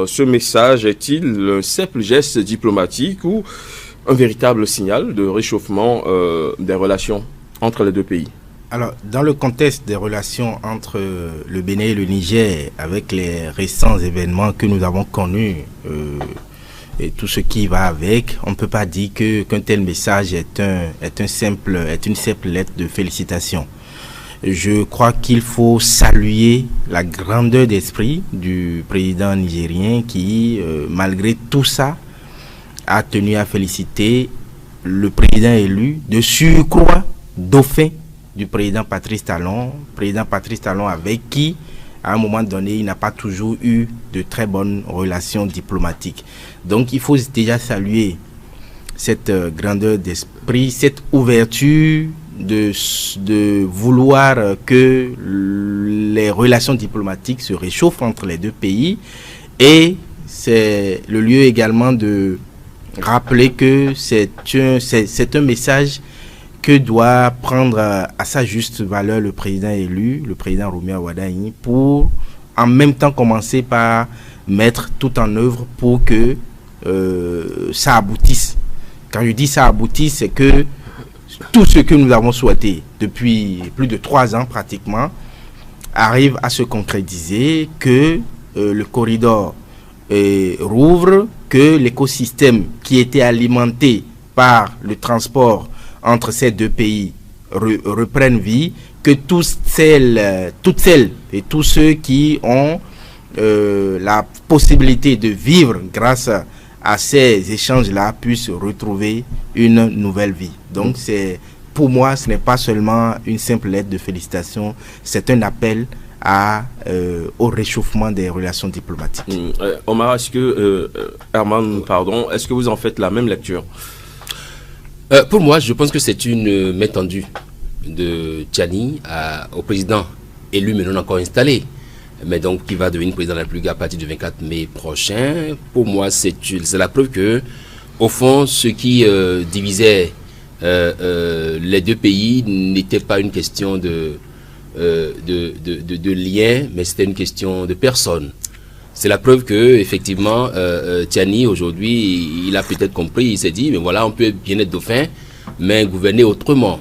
Ce message est-il un simple geste diplomatique ou un véritable signal de réchauffement des relations entre les deux pays? Alors, dans le contexte des relations entre le Bénin et le Niger, avec les récents événements que nous avons connus et tout ce qui va avec, on ne peut pas dire qu'un tel message est une simple lettre de félicitations. Je crois qu'il faut saluer la grandeur d'esprit du président nigérien qui, malgré tout ça, a tenu à féliciter le président élu, de surcroît dauphin du président Patrice Talon avec qui, à un moment donné, il n'a pas toujours eu de très bonnes relations diplomatiques. Donc, il faut déjà saluer cette grandeur d'esprit, cette ouverture de vouloir que les relations diplomatiques se réchauffent entre les deux pays. Et c'est le lieu également de rappeler que c'est un message que doit prendre à sa juste valeur le président élu, le président Romuald Wardani, pour en même temps commencer par mettre tout en œuvre pour que ça aboutisse. Quand je dis ça aboutisse, c'est que tout ce que nous avons souhaité depuis plus de 3 ans pratiquement arrive à se concrétiser, que le corridor rouvre, que l'écosystème qui était alimenté par le transport entre ces deux pays reprenne vie, que toutes celles et tous ceux qui ont la possibilité de vivre grâce à ces échanges-là puissent retrouver une nouvelle vie. Donc, pour moi, ce n'est pas seulement une simple lettre de félicitations, c'est un appel au réchauffement des relations diplomatiques. Omar, est-ce que vous en faites la même lecture? Pour moi, je pense que c'est une main tendue de Tiani au président élu mais non encore installé, mais donc qui va devenir président de la République à partir du 24 mai prochain. Pour moi, c'est la preuve que, au fond, ce qui divisait les deux pays n'était pas une question de lien, mais c'était une question de personne. C'est la preuve que, effectivement, Tiani, aujourd'hui, il a peut-être compris, il s'est dit, mais voilà, on peut bien être dauphin, mais gouverner autrement.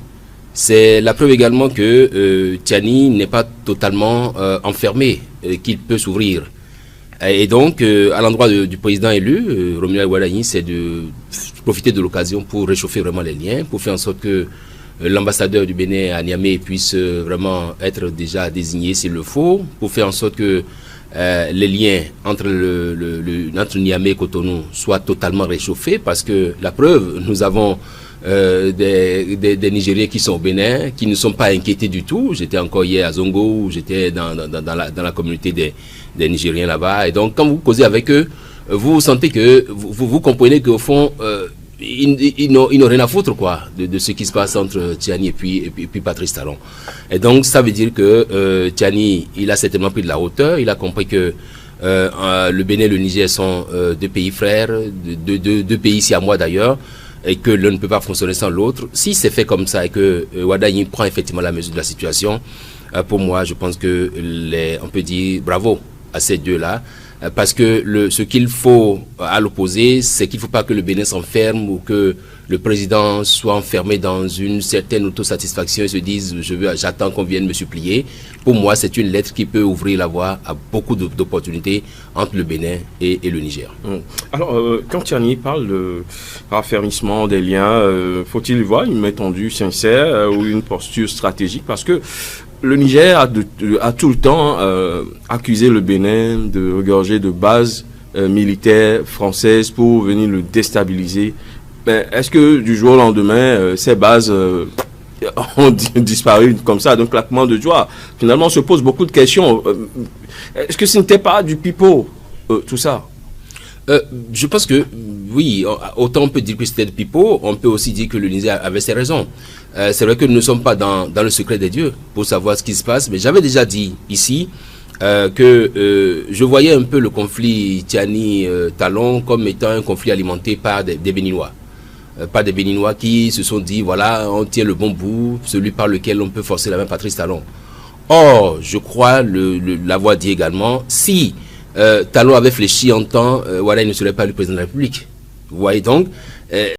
C'est la preuve également que Tiani n'est pas totalement enfermé, qu'il peut s'ouvrir. Et donc, à l'endroit du président élu, Romuald Wardani, c'est de profiter de l'occasion pour réchauffer vraiment les liens, pour faire en sorte que l'ambassadeur du Bénin à Niamey puisse vraiment être déjà désigné s'il le faut, pour faire en sorte que les liens entre entre Niamey et Cotonou soient totalement réchauffés, parce que la preuve, nous avons des Nigériens qui sont au Bénin, qui ne sont pas inquiétés du tout. J'étais encore hier à Zongo, où j'étais dans la communauté des Nigériens là-bas, et donc quand vous causez avec eux, vous sentez que vous comprenez qu'au fond ils n'ont rien à foutre de ce qui se passe entre Tiani et puis Patrice Talon. Et donc ça veut dire que Tiani, il a certainement pris de la hauteur, il a compris que le Bénin et le Niger sont deux pays frères, deux pays siamois d'ailleurs, et que l'un ne peut pas fonctionner sans l'autre. Si c'est fait comme ça et que Wardani prend effectivement la mesure de la situation, pour moi je pense que on peut dire bravo à ces deux-là. Parce que ce qu'il faut à l'opposé, c'est qu'il ne faut pas que le Bénin s'enferme ou que le président soit enfermé dans une certaine autosatisfaction et se dise j'attends qu'on vienne me supplier. Pour moi, c'est une lettre qui peut ouvrir la voie à beaucoup d'opportunités entre le Bénin et le Niger. Alors, quand Tiani parle de raffermissement des liens, faut-il y voir une main tendue sincère ou une posture stratégique? Parce que le Niger a tout le temps accusé le Bénin de regorger de bases militaires françaises pour venir le déstabiliser. Mais est-ce que du jour au lendemain, ces bases ont disparu comme ça, d'un claquement de doigts? Finalement, on se pose beaucoup de questions. Est-ce que ce n'était pas du pipeau, tout ça? Je pense que oui, autant on peut dire que c'était du pipeau, on peut aussi dire que le Niger avait ses raisons. C'est vrai que nous ne sommes pas dans le secret des dieux pour savoir ce qui se passe, mais j'avais déjà dit ici que je voyais un peu le conflit Tiani-Talon comme étant un conflit alimenté par des Béninois. Par des Béninois qui se sont dit, voilà, on tient le bon bout, celui par lequel on peut forcer la main Patrice Talon. Or, je crois l'avoir dit également, si Talon avait fléchi en temps, voilà, il ne serait pas le président de la République. Vous voyez donc,